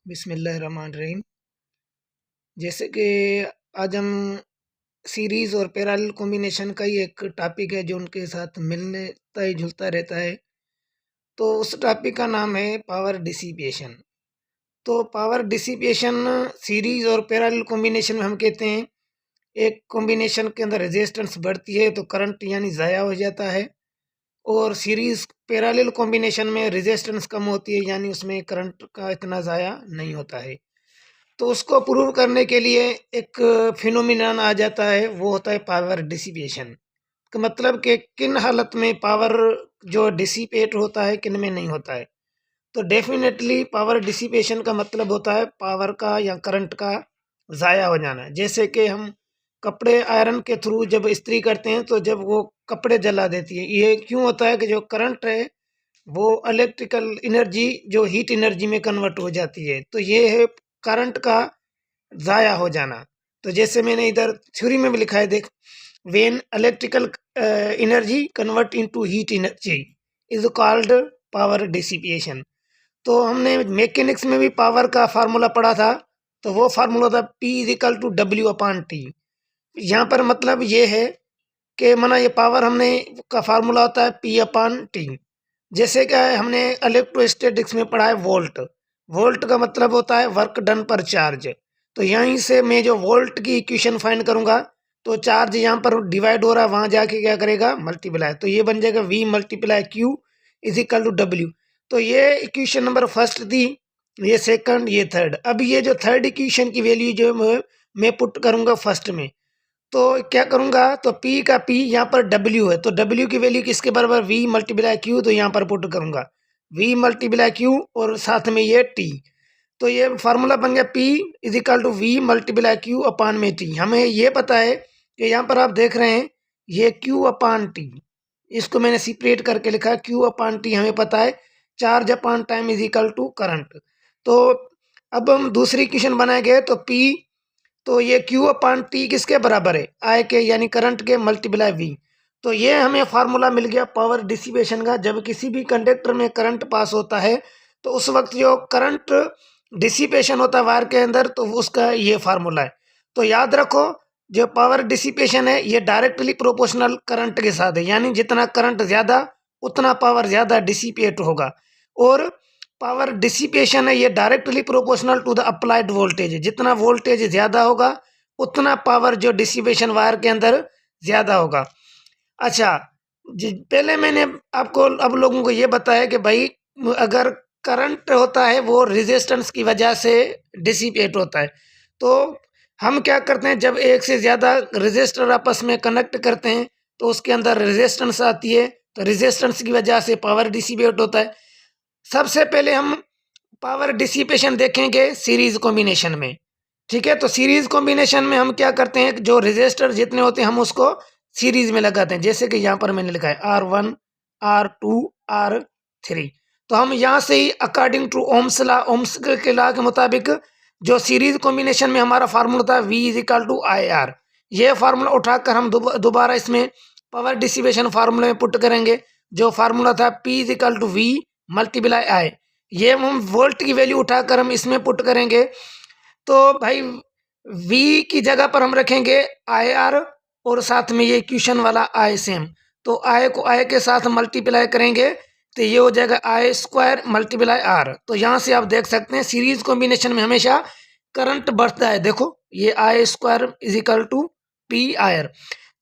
बिस्मिल्लाहिर्रहमानिर्रहीम। जैसे कि आज हम सीरीज़ और पैरेलल कॉम्बिनेशन का ही एक टॉपिक है जो उनके साथ मिलता ही जुलता रहता है। तो उस टॉपिक का नाम है पावर डिसिपेशन। तो पावर डिसिपेशन सीरीज़ और पैरेलल कॉम्बिनेशन में हम कहते हैं एक कॉम्बिनेशन के अंदर रेजिस्टेंस बढ़ती है तो करंट यानी ज़ाया हो जाता है, और सीरीज़ पैरेलल कॉम्बिनेशन में रेजिस्टेंस कम होती है यानी उसमें करंट का इतना ज़ाया नहीं होता है। तो उसको प्रूव करने के लिए एक फिनोमिनन आ जाता है, वो होता है पावर डिसिपेशन का मतलब कि किन हालत में पावर जो डिसिपेट होता है किन में नहीं होता है। तो डेफिनेटली पावर डिसिपेशन का मतलब होता है पावर का या करंट का ज़ाया हो जाना। जैसे कि हम कपड़े आयरन के थ्रू जब इस्त्री करते हैं तो जब वो कपड़े जला देती है, ये क्यों होता है कि जो करंट है वो इलेक्ट्रिकल एनर्जी जो हीट एनर्जी में कन्वर्ट हो जाती है। तो ये है करंट का ज़ाया हो जाना। तो जैसे मैंने इधर थ्योरी में भी लिखा है, देख, when electrical energy convert into heat energy is called power dissipation. तो हमने मैकेनिक्स में भी पावर का फार्मूला पढ़ा था, तो वो फार्मूला था P is equal to W upon T. यहाँ पर मतलब ये है कि माना ये पावर हमने का फार्मूला होता है P अपॉन टी। जैसे क्या है हमने इलेक्ट्रोस्टैटिक्स में पढ़ा है वोल्ट। वोल्ट का मतलब होता है वर्क डन पर चार्ज। तो यहीं से मैं जो वोल्ट की इक्वेशन फाइंड करूंगा तो चार्ज यहाँ पर डिवाइड हो रहा है, वहां जाके क्या करेगा, मल्टीप्लाई। तो ये बन जाएगा V multiply Q is equal to W. तो ये इक्वेशन नंबर फर्स्ट थी, ये सेकंड, ये थर्ड। अब ये जो थर्ड इक्वेशन की वैल्यू जो मैं पुट करूंगा फर्स्ट में, तो क्या करूंगा, तो P का P यहाँ पर W है, तो W की वैल्यू किसके बराबर, V मल्टीप्लाई Q। तो यहाँ पर पुट करूंगा V मल्टीप्लाई Q और साथ में ये T। तो ये फार्मूला बन गया P is equal to V multiply Q upon में T। हमें ये पता है कि यहाँ पर आप देख रहे हैं ये Q अपान T, इसको मैंने सेपरेट करके लिखा है। Q अपान T हमें पता है charge upon time is equal to current. तो अब हम दूसरी इक्वेशन बनाएंगे तो P, तो ये Q अपान टी किसके बराबर है, आई के यानी करंट के मल्टीप्लाई V। तो ये हमें फार्मूला मिल गया पावर डिसिपेशन का। जब किसी भी कंडक्टर में करंट पास होता है तो उस वक्त जो करंट डिसिपेशन होता है वायर के अंदर, तो उसका ये फार्मूला है। तो याद रखो जो पावर डिसिपेशन है ये डायरेक्टली प्रोपोर्शनल करंट के साथ है, यानी जितना करंट ज़्यादा उतना पावर ज़्यादा डिसिपेट होगा। और पावर डिसिपेशन है ये directly proportional to the applied voltage, जितना वोल्टेज ज़्यादा होगा उतना पावर जो डिसिपेशन वायर के अंदर ज़्यादा होगा। अच्छा, पहले मैंने आपको अब लोगों को ये बताया कि भाई अगर करंट होता है वो रेजिस्टेंस की वजह से डिसिपेट होता है। तो हम क्या करते हैं, जब एक से ज़्यादा रेजिस्टर आपस में कनेक्ट करते हैं तो उसके अंदर रेजिस्टेंस आती है, तो रेजिस्टेंस की वजह से पावर डिसिपेट होता है। सबसे पहले हम पावर डिसिपेशन देखेंगे सीरीज कॉम्बिनेशन में। ठीक है, तो सीरीज कॉम्बिनेशन में हम क्या करते हैं, जो रेजिस्टर जितने होते हैं हम उसको सीरीज में लगाते हैं। जैसे कि यहाँ पर मैंने लिखा है R1, R2, R3। तो हम यहाँ से ही अकॉर्डिंग टू ओम्स के लॉ के मुताबिक जो सीरीज कॉम्बिनेशन में हमारा फार्मूला था V is equal to IR, ये फार्मूला उठाकर हम दोबारा इसमें पावर डिसिपेशन फार्मूले में पुट करेंगे। जो फार्मूला था P is equal to V multiply I, ये हम वोल्ट की वैल्यू उठाकर हम इसमें पुट करेंगे। तो भाई V की जगह पर हम रखेंगे IR और साथ में ये क्वेश्चन वाला I सेम। तो I को I के साथ मल्टीप्लाई करेंगे तो ये हो जाएगा I स्क्वायर मल्टीप्लाई R। तो यहाँ से आप देख सकते हैं सीरीज कॉम्बिनेशन में हमेशा करंट बढ़ता है। देखो ये I square is equal to PIR।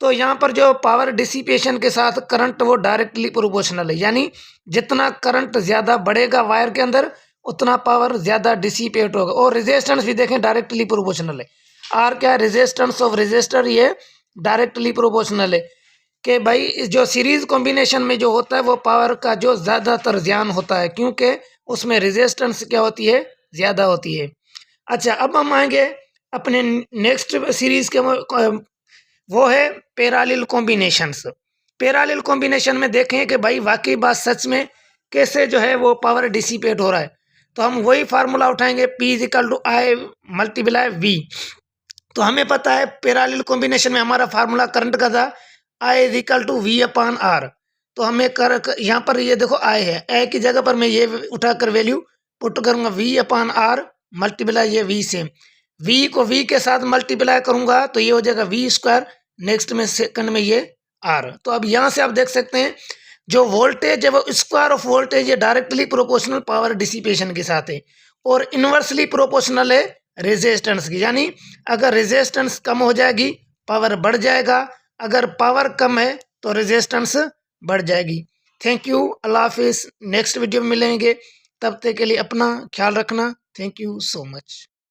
तो यहाँ पर जो पावर डिसिपेशन के साथ करंट वो डायरेक्टली प्रोपोर्शनल है, यानी जितना करंट ज़्यादा बढ़ेगा वायर के अंदर उतना पावर ज़्यादा डिसिपेट होगा। और रेजिस्टेंस भी देखें डायरेक्टली प्रोपोर्शनल है। आर क्या है, रेजिस्टेंस ऑफ रेजिस्टर, ये डायरेक्टली प्रोपोर्शनल है। कि भाई जो सीरीज कॉम्बिनेशन में जो होता है वो पावर का जो ज़्यादातर ज्ञान होता है, क्योंकि उसमें रेजिस्टेंस क्या होती है, ज़्यादा होती है। अच्छा, अब हम आएंगे अपने नेक्स्ट सीरीज के, वो है पैरेलल कॉम्बिनेशंस। पैरेलल कॉम्बिनेशन में देखें कि भाई वाकई बात सच में कैसे जो है वो पावर डिसिपेट हो रहा है। तो हम वही फार्मूला उठाएंगे P is equal to I multiply V। तो हमें पता है पैरेलल कॉम्बिनेशन में हमारा फार्मूला करंट का था I is equal to V upon R। तो हमें यहाँ पर ये देखो I है, I की जगह पर मैं ये उठाकर वैल्यू पुट करूंगा V अपान R मल्टीप्लाई ये V से, V को V के साथ मल्टीप्लाई करूंगा तो ये हो जाएगा V², नेक्स्ट में सेकंड में ये R। तो अब यहाँ से आप देख सकते हैं जो वोल्टेज है वो स्क्वायर ऑफ वोल्टेज ये डायरेक्टली प्रोपोर्शनल पावर डिसिपेशन के साथ है और इन्वर्सली प्रोपोर्शनल है रेजिस्टेंस की। यानी अगर रेजिस्टेंस कम हो जाएगी पावर बढ़ जाएगा, अगर पावर कम है तो रेजिस्टेंस बढ़ जाएगी। थैंक यू, अल्लाह हाफिज़। नेक्स्ट वीडियो में मिलेंगे, तब तक के लिए अपना ख्याल रखना। Thank you so much.